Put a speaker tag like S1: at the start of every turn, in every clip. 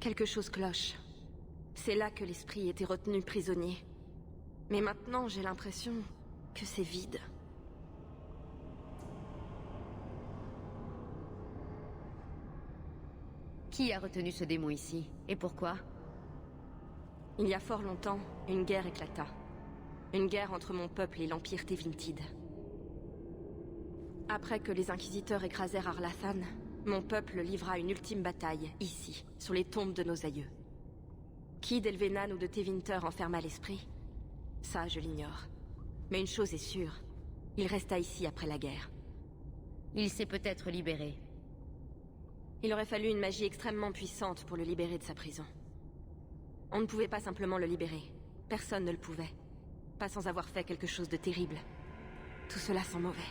S1: Quelque chose cloche. C'est là que l'esprit était retenu prisonnier. Mais maintenant, j'ai l'impression que c'est vide.
S2: Qui a retenu ce démon ici? Et pourquoi?
S1: Il y a fort longtemps, une guerre éclata. Une guerre entre mon peuple et l'Empire Tevintid. Après que les Inquisiteurs écrasèrent Arlathan, mon peuple livra une ultime bataille, ici, sur les tombes de nos aïeux. Qui d'Elvenan ou de Tevinter enferma l'esprit? Ça, je l'ignore. Mais une chose est sûre, il resta ici après la guerre.
S2: Il s'est peut-être libéré.
S1: Il aurait fallu une magie extrêmement puissante pour le libérer de sa prison. On ne pouvait pas simplement le libérer. Personne ne le pouvait. Pas sans avoir fait quelque chose de terrible. Tout cela sent mauvais.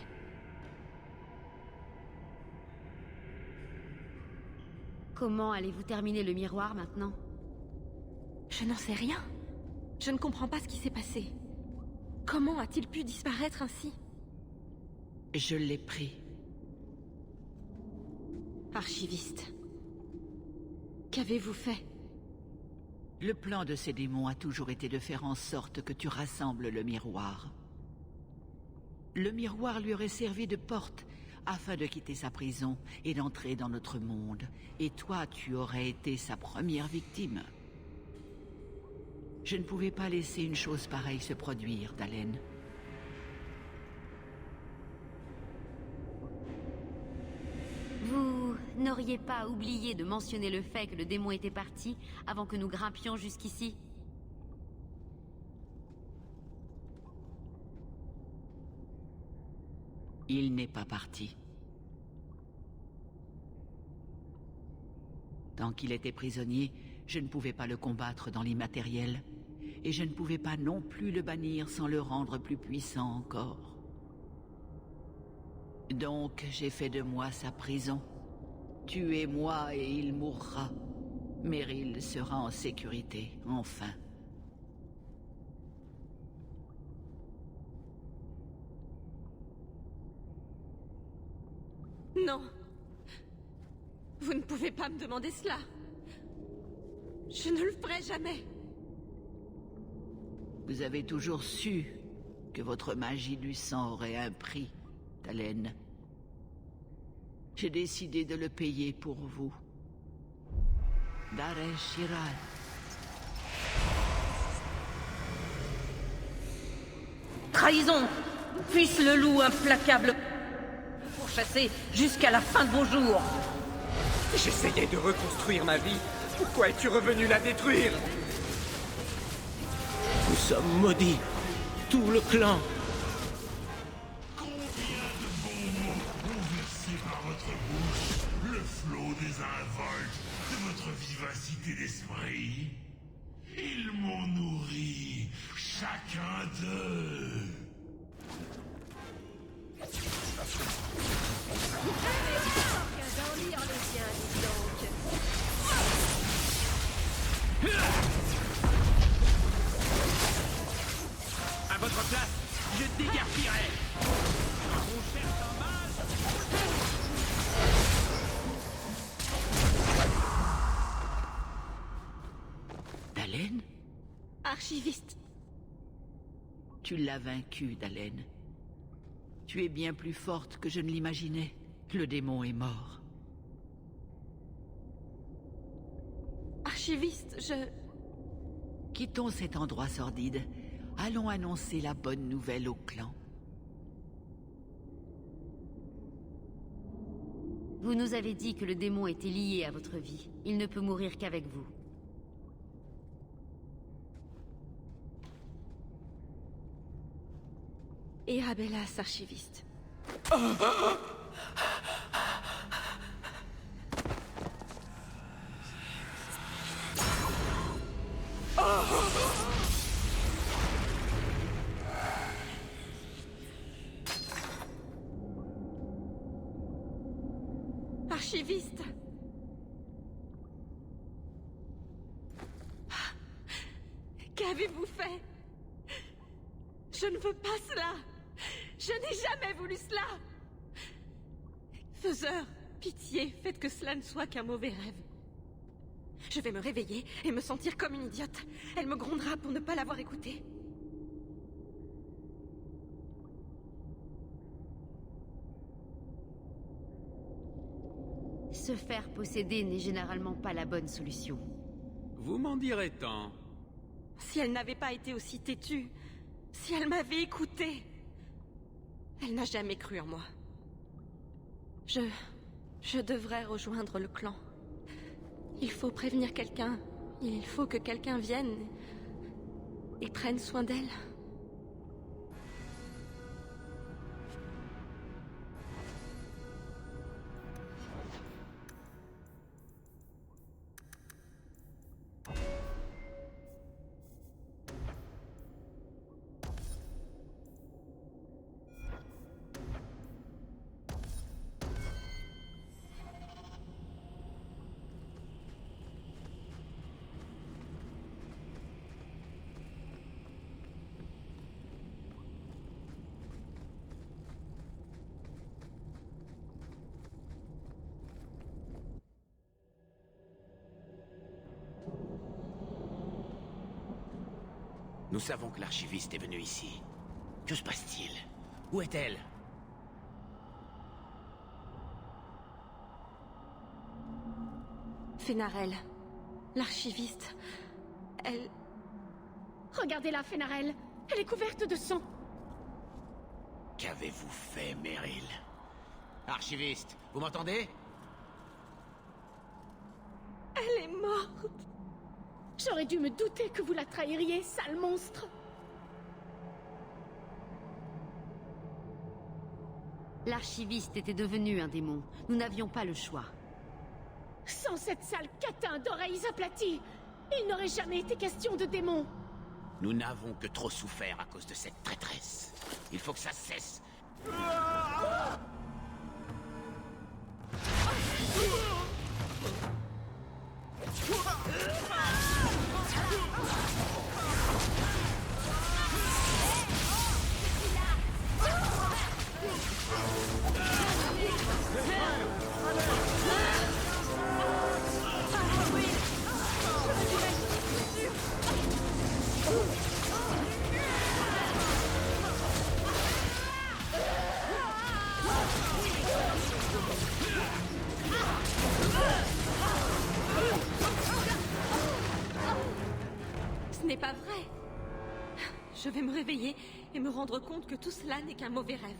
S2: Comment allez-vous terminer le miroir maintenant?
S1: Je n'en sais rien. Je ne comprends pas ce qui s'est passé. Comment a-t-il pu disparaître ainsi?
S3: Je l'ai pris.
S1: Archiviste. Qu'avez-vous fait?
S3: Le plan de ces démons a toujours été de faire en sorte que tu rassembles le miroir. Le miroir lui aurait servi de porte afin de quitter sa prison et d'entrer dans notre monde. Et toi, tu aurais été sa première victime. Je ne pouvais pas laisser une chose pareille se produire, Dalen.
S2: Vous n'auriez pas oublié de mentionner le fait que le démon était parti avant que nous grimpions jusqu'ici?
S3: Il n'est pas parti. Tant qu'il était prisonnier, je ne pouvais pas le combattre dans l'immatériel. Et je ne pouvais pas non plus le bannir sans le rendre plus puissant encore. Donc j'ai fait de moi sa prison. Tuez-moi et il mourra. Meryl sera en sécurité, enfin.
S1: Non. Vous ne pouvez pas me demander cela. Je ne le ferai jamais.
S3: Vous avez toujours su que votre magie du sang aurait un prix, Dalen. J'ai décidé de le payer pour vous. Darren Shiral.
S4: Trahison! Puisse le loup implacable pourchasser jusqu'à la fin de vos jours!
S5: J'essayais de reconstruire ma vie. Pourquoi es-tu revenu la détruire?
S6: Nous sommes maudits. Tout le clan.
S7: Combien de bons mots ont versé par votre bouche le flot des involtes de votre vivacité d'esprit? Ils m'ont nourri, chacun d'eux.
S6: À votre place, je déguerpirai. On cherche un mage.
S3: Dalen?
S1: Archiviste.
S3: Tu l'as vaincu, Dalen. Tu es bien plus forte que je ne l'imaginais. Le démon est mort.
S1: Archiviste, je...
S3: Quittons cet endroit sordide. Allons annoncer la bonne nouvelle au clan.
S2: Vous nous avez dit que le démon était lié à votre vie. Il ne peut mourir qu'avec vous.
S1: Et Abellas, archiviste. Archiviste. Qu'avez-vous fait? Je ne veux pas cela. Je n'ai jamais voulu cela. Faiseur, pitié, faites que cela ne soit qu'un mauvais rêve. Je vais me réveiller et me sentir comme une idiote. Elle me grondera pour ne pas l'avoir écoutée.
S2: Se faire posséder n'est généralement pas la bonne solution.
S6: Vous m'en direz tant.
S1: Si elle n'avait pas été aussi têtue, si elle m'avait écoutée... Elle n'a jamais cru en moi. Je devrais rejoindre le clan. Il faut prévenir quelqu'un. Il faut que quelqu'un vienne et prenne soin d'elle.
S6: Nous savons que l'archiviste est venu ici. Que se passe-t-il? Où est-elle?
S1: Fénarel, l'archiviste, elle...
S8: Regardez-la, Fénarel. Elle est couverte de sang.
S6: Qu'avez-vous fait, Meryl? Archiviste, vous m'entendez?
S1: Elle est morte.
S8: J'aurais dû me douter que vous la trahiriez, sale monstre.
S2: L'archiviste était devenu un démon. Nous n'avions pas le choix.
S8: Sans cette sale catin d'oreilles aplaties, il n'aurait jamais été question de démon.
S6: Nous n'avons que trop souffert à cause de cette traîtresse. Il faut que ça cesse.
S1: Ce n'est pas vrai. Je vais me réveiller et me rendre compte que tout cela n'est qu'un mauvais rêve.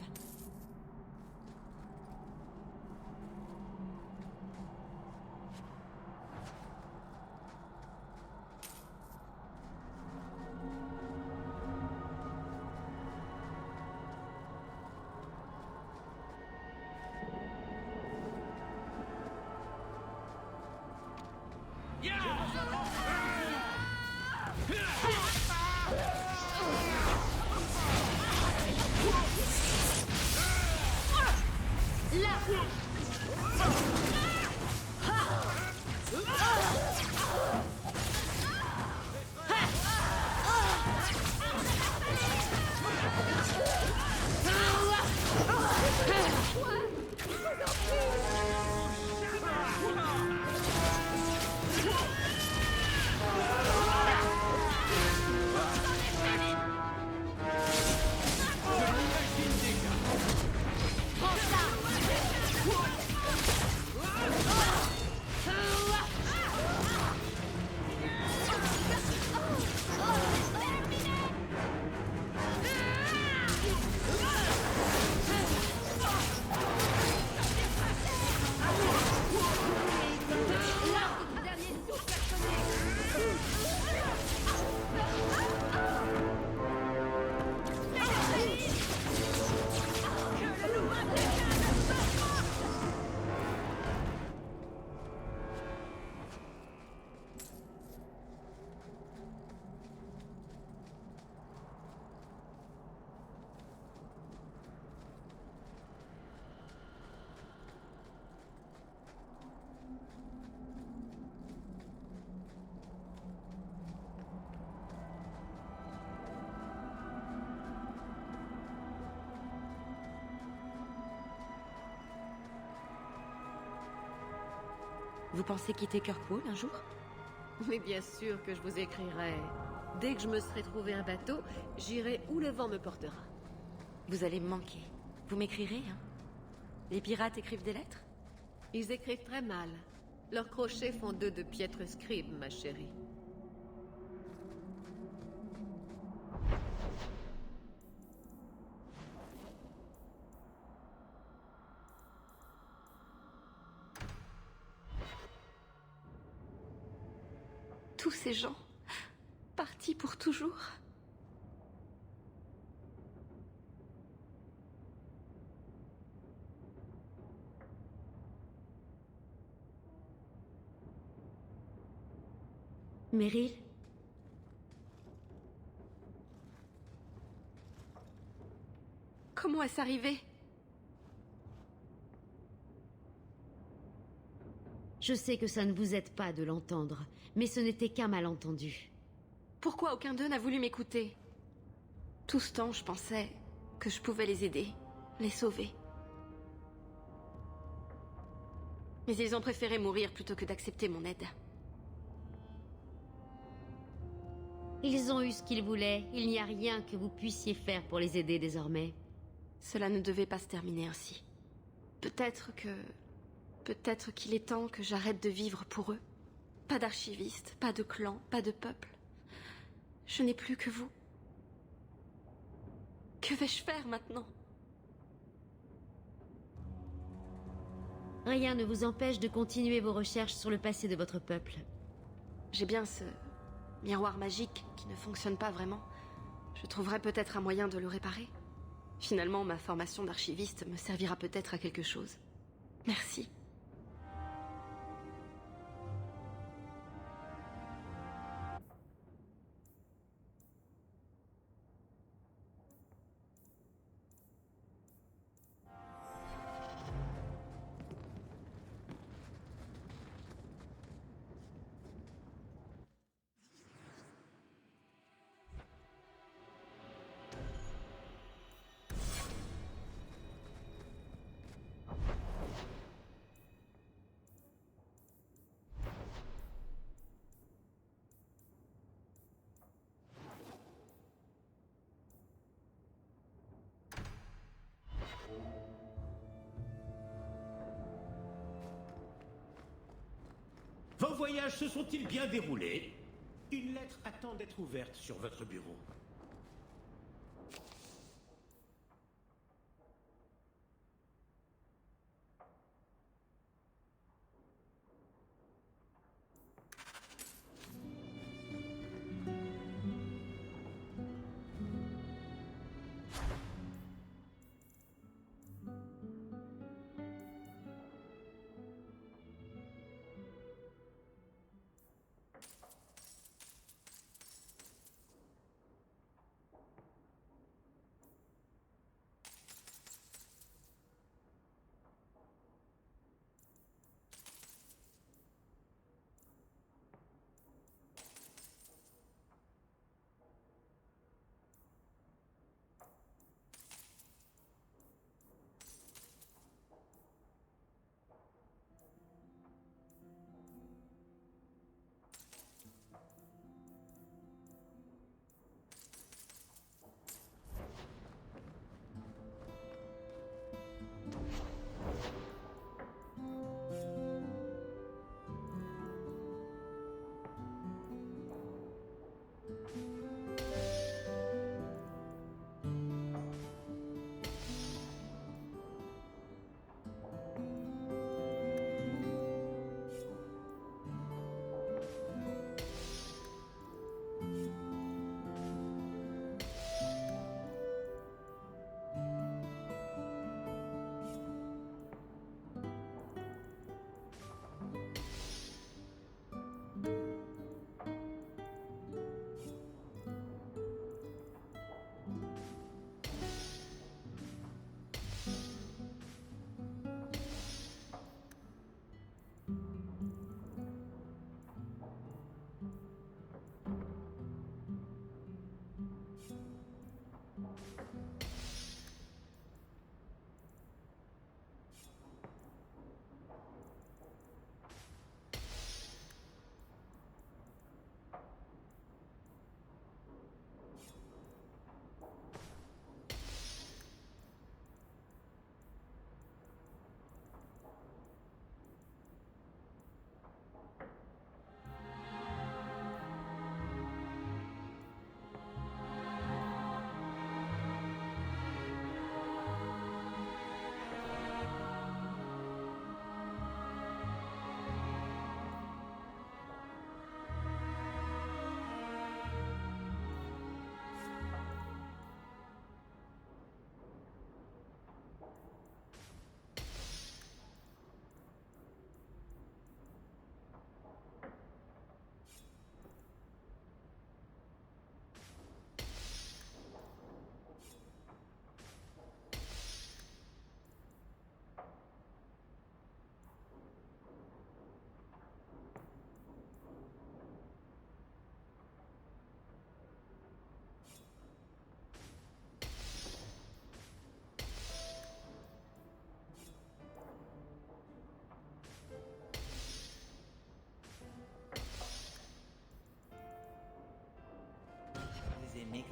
S1: Vous pensez quitter Kirkwood un jour?
S9: Mais bien sûr que je vous écrirai. Dès que je me serai trouvé un bateau, j'irai où le vent me portera.
S1: Vous allez me manquer. Vous m'écrirez, hein? Les pirates écrivent des lettres?
S9: Ils écrivent très mal. Leurs crochets font d'eux de piètres scribes, ma chérie.
S1: Tous ces gens, partis pour toujours.
S2: Meryl?
S1: Comment est-ce arrivé?
S2: Je sais que ça ne vous aide pas de l'entendre, mais ce n'était qu'un malentendu.
S1: Pourquoi aucun d'eux n'a voulu m'écouter? Tout ce temps, je pensais que je pouvais les aider, les sauver. Mais ils ont préféré mourir plutôt que d'accepter mon aide.
S2: Ils ont eu ce qu'ils voulaient, il n'y a rien que vous puissiez faire pour les aider désormais.
S1: Cela ne devait pas se terminer ainsi. Peut-être qu'il est temps que j'arrête de vivre pour eux. Pas d'archiviste, pas de clan, pas de peuple. Je n'ai plus que vous. Que vais-je faire maintenant?
S2: Rien ne vous empêche de continuer vos recherches sur le passé de votre peuple.
S1: J'ai bien ce miroir magique qui ne fonctionne pas vraiment. Je trouverai peut-être un moyen de le réparer. Finalement, ma formation d'archiviste me servira peut-être à quelque chose. Merci.
S6: Vos voyages se sont-ils bien déroulés? Une lettre attend d'être ouverte sur votre bureau.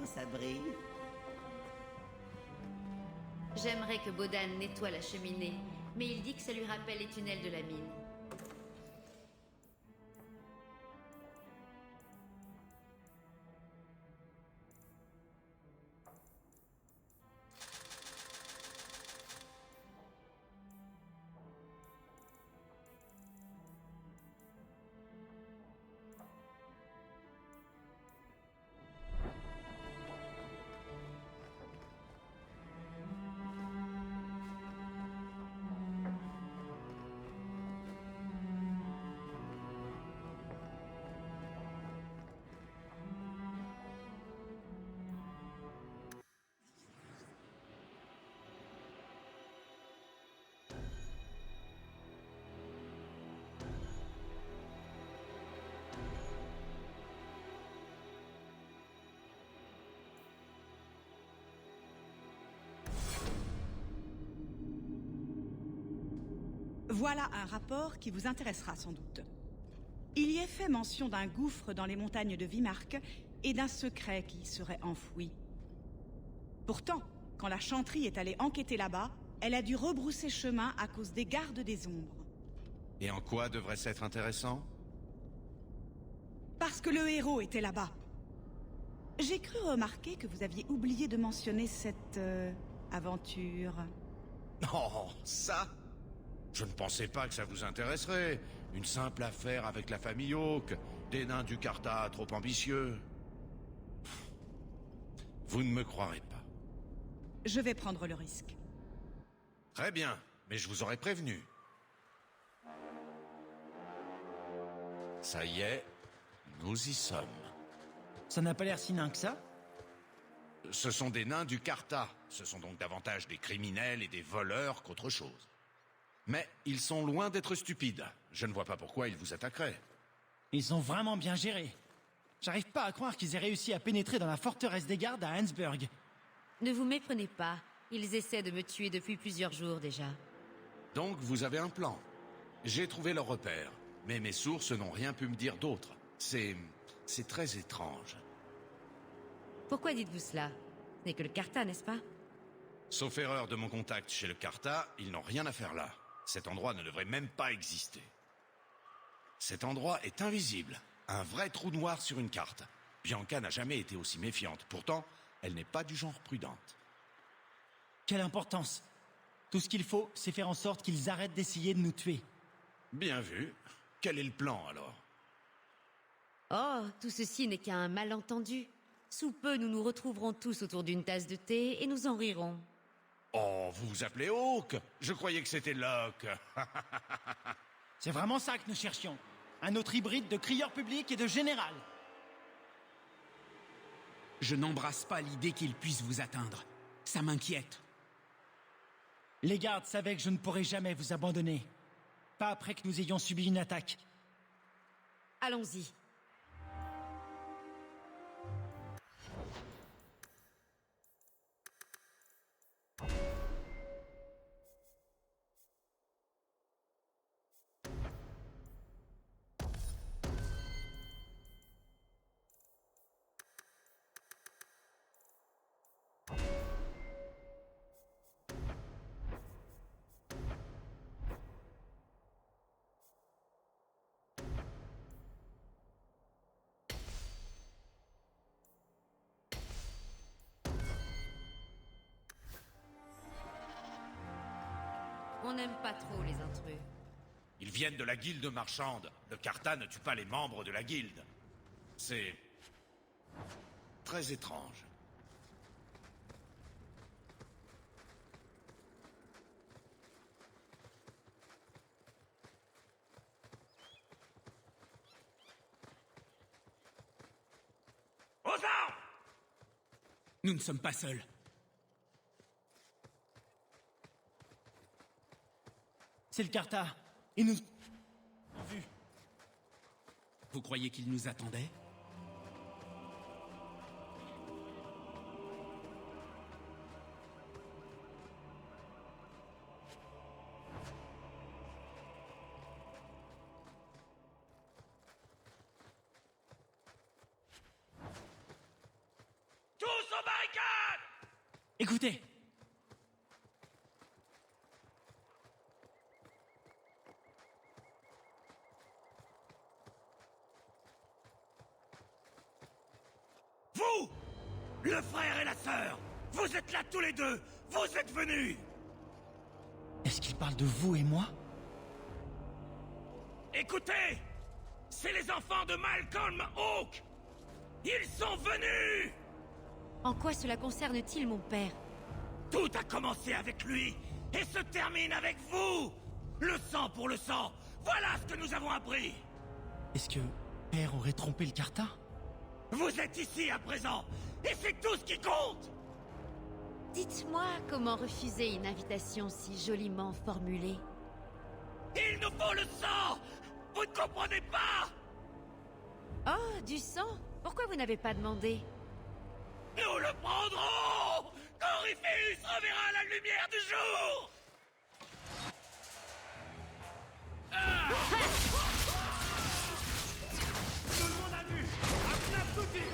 S10: que ça brille.
S2: J'aimerais que Bodan nettoie la cheminée, mais il dit que ça lui rappelle les tunnels de la mine.
S11: Voilà un rapport qui vous intéressera sans doute. Il y est fait mention d'un gouffre dans les montagnes de Vimark et d'un secret qui y serait enfoui. Pourtant, quand la Chantry est allée enquêter là-bas, elle a dû rebrousser chemin à cause des gardes des ombres.
S12: Et en quoi devrait-ce être intéressant?
S11: Parce que le héros était là-bas. J'ai cru remarquer que vous aviez oublié de mentionner cette... aventure.
S12: Oh, ça? Je ne pensais pas que ça vous intéresserait. Une simple affaire avec la famille Hawke, des nains du Carta trop ambitieux. Vous ne me croirez pas.
S11: Je vais prendre le risque.
S12: Très bien, mais je vous aurais prévenu. Ça y est, nous y sommes.
S13: Ça n'a pas l'air si nain que ça?
S12: Ce sont des nains du Carta. Ce sont donc davantage des criminels et des voleurs qu'autre chose. Mais ils sont loin d'être stupides. Je ne vois pas pourquoi ils vous attaqueraient.
S13: Ils ont vraiment bien géré. J'arrive pas à croire qu'ils aient réussi à pénétrer dans la forteresse des gardes à Hansburg.
S2: Ne vous méprenez pas. Ils essaient de me tuer depuis plusieurs jours déjà.
S12: Donc vous avez un plan. J'ai trouvé leur repère, mais mes sources n'ont rien pu me dire d'autre. C'est très étrange.
S2: Pourquoi dites-vous cela? Ce n'est que le Carta, n'est-ce pas?
S12: Sauf erreur de mon contact chez le Carta, ils n'ont rien à faire là. Cet endroit ne devrait même pas exister. Cet endroit est invisible. Un vrai trou noir sur une carte. Bianca n'a jamais été aussi méfiante. Pourtant, elle n'est pas du genre prudente.
S13: Quelle importance! Tout ce qu'il faut, c'est faire en sorte qu'ils arrêtent d'essayer de nous tuer.
S12: Bien vu. Quel est le plan, alors?
S2: Oh, tout ceci n'est qu'un malentendu. Sous peu, nous nous retrouverons tous autour d'une tasse de thé et nous en rirons.
S12: Oh, vous vous appelez Hawke? Je croyais que c'était Locke.
S13: C'est vraiment ça que nous cherchions. Un autre hybride de crieur public et de général.
S14: Je n'embrasse pas l'idée qu'il puisse vous atteindre. Ça m'inquiète.
S13: Les gardes savaient que je ne pourrais jamais vous abandonner. Pas après que nous ayons subi une attaque.
S2: Allons-y. On n'aime pas trop les intrus.
S12: Ils viennent de la guilde marchande. Le Carta ne tue pas les membres de la guilde. C'est... très étrange.
S14: Aux armes! Nous ne sommes pas seuls.
S13: C'est le Carta. Et nous... vu.
S14: Vous croyez qu'ils nous attendaient?
S5: Tous
S14: aux barricades!
S13: Écoutez!
S14: Vous! Le frère et la sœur! Vous êtes là tous les deux! Vous êtes venus!
S13: Est-ce qu'il parle de vous et moi?
S14: Écoutez! C'est les enfants de Malcolm Hawke! Ils sont venus!
S2: En quoi cela concerne-t-il mon père?
S14: Tout a commencé avec lui et se termine avec vous! Le sang pour le sang! Voilà ce que nous avons appris!
S13: Est-ce que Père aurait trompé le Carta?
S14: Vous êtes ici à présent, et c'est tout ce qui compte!
S2: Dites-moi comment refuser une invitation si joliment formulée.
S14: Il nous faut le sang! Vous ne comprenez pas!
S2: Oh, du sang? Pourquoi vous n'avez pas demandé?
S14: Nous le prendrons! Quand Ripheus reverra la lumière du jour! Tout le monde a vu! À plat tout tir!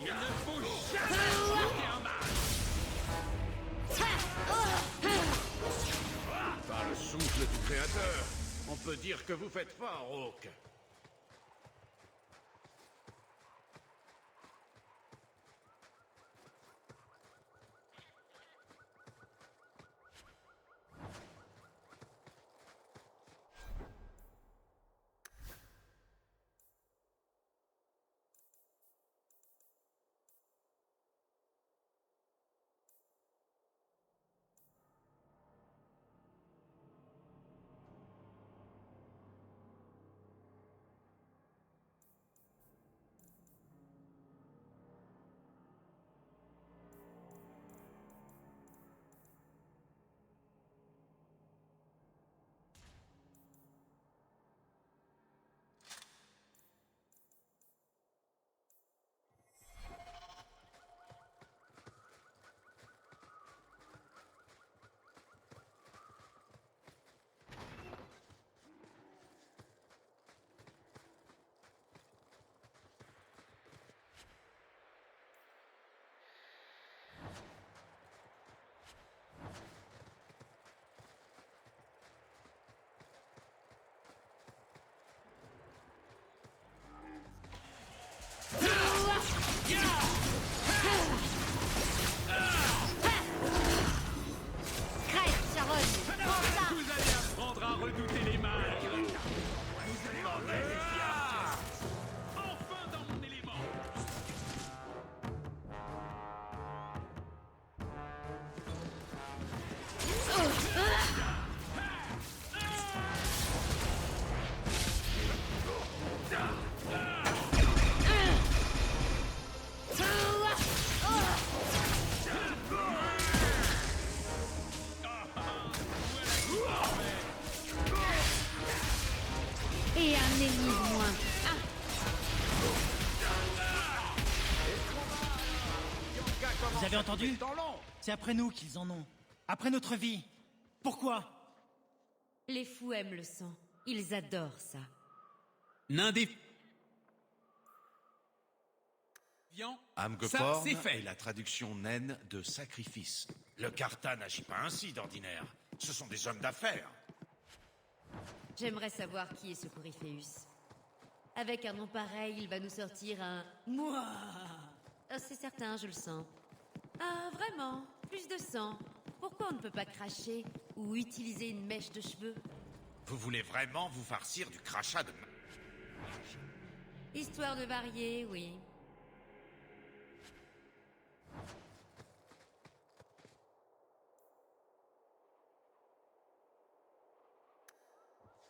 S14: Il ne faut jamais jeter un mal!
S10: Par le souffle du Créateur, on peut dire que vous faites fort, Hawke.
S14: Vous allez apprendre à redouter les mages! Vous allez mauvais espion! Enfin dans mon élément!
S2: Et un ennemi de moins.
S13: Vous avez entendu? C'est après nous qu'ils en ont. Après notre vie. Pourquoi?
S2: Les fous aiment le sang. Ils adorent ça.
S14: Nain des...
S12: Amgeporn
S14: c'est fait.
S12: est la traduction naine de sacrifice. Le Carta n'agit pas ainsi d'ordinaire. Ce sont des hommes d'affaires.
S2: J'aimerais savoir qui est ce Corypheus. Avec un nom pareil, il va nous sortir un... Mouah. C'est certain, je le sens. Ah, vraiment? Plus de sang. Pourquoi on ne peut pas cracher ou utiliser une mèche de cheveux?
S12: Vous voulez vraiment vous farcir du crachat de...
S2: Histoire de varier, oui.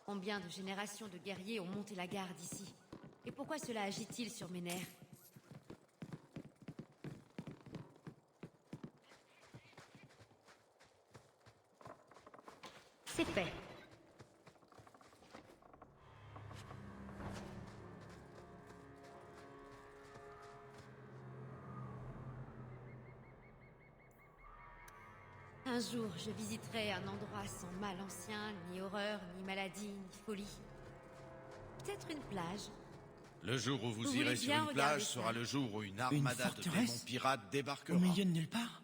S2: Combien de générations de guerriers ont monté la garde ici? Et pourquoi cela agit-il sur mes nerfs? C'est fait. Un jour, je visiterai un endroit sans mal ancien, ni horreur, ni maladie, ni folie. Peut-être une plage.
S12: Le jour où vous
S2: Vous
S12: irez
S2: voulez
S12: sur
S2: bien
S12: une
S2: regarder
S12: plage
S2: ça?
S12: sera le jour où une armada de
S13: forteresse
S12: démons pirates débarquera.
S13: Au milieu de nulle part?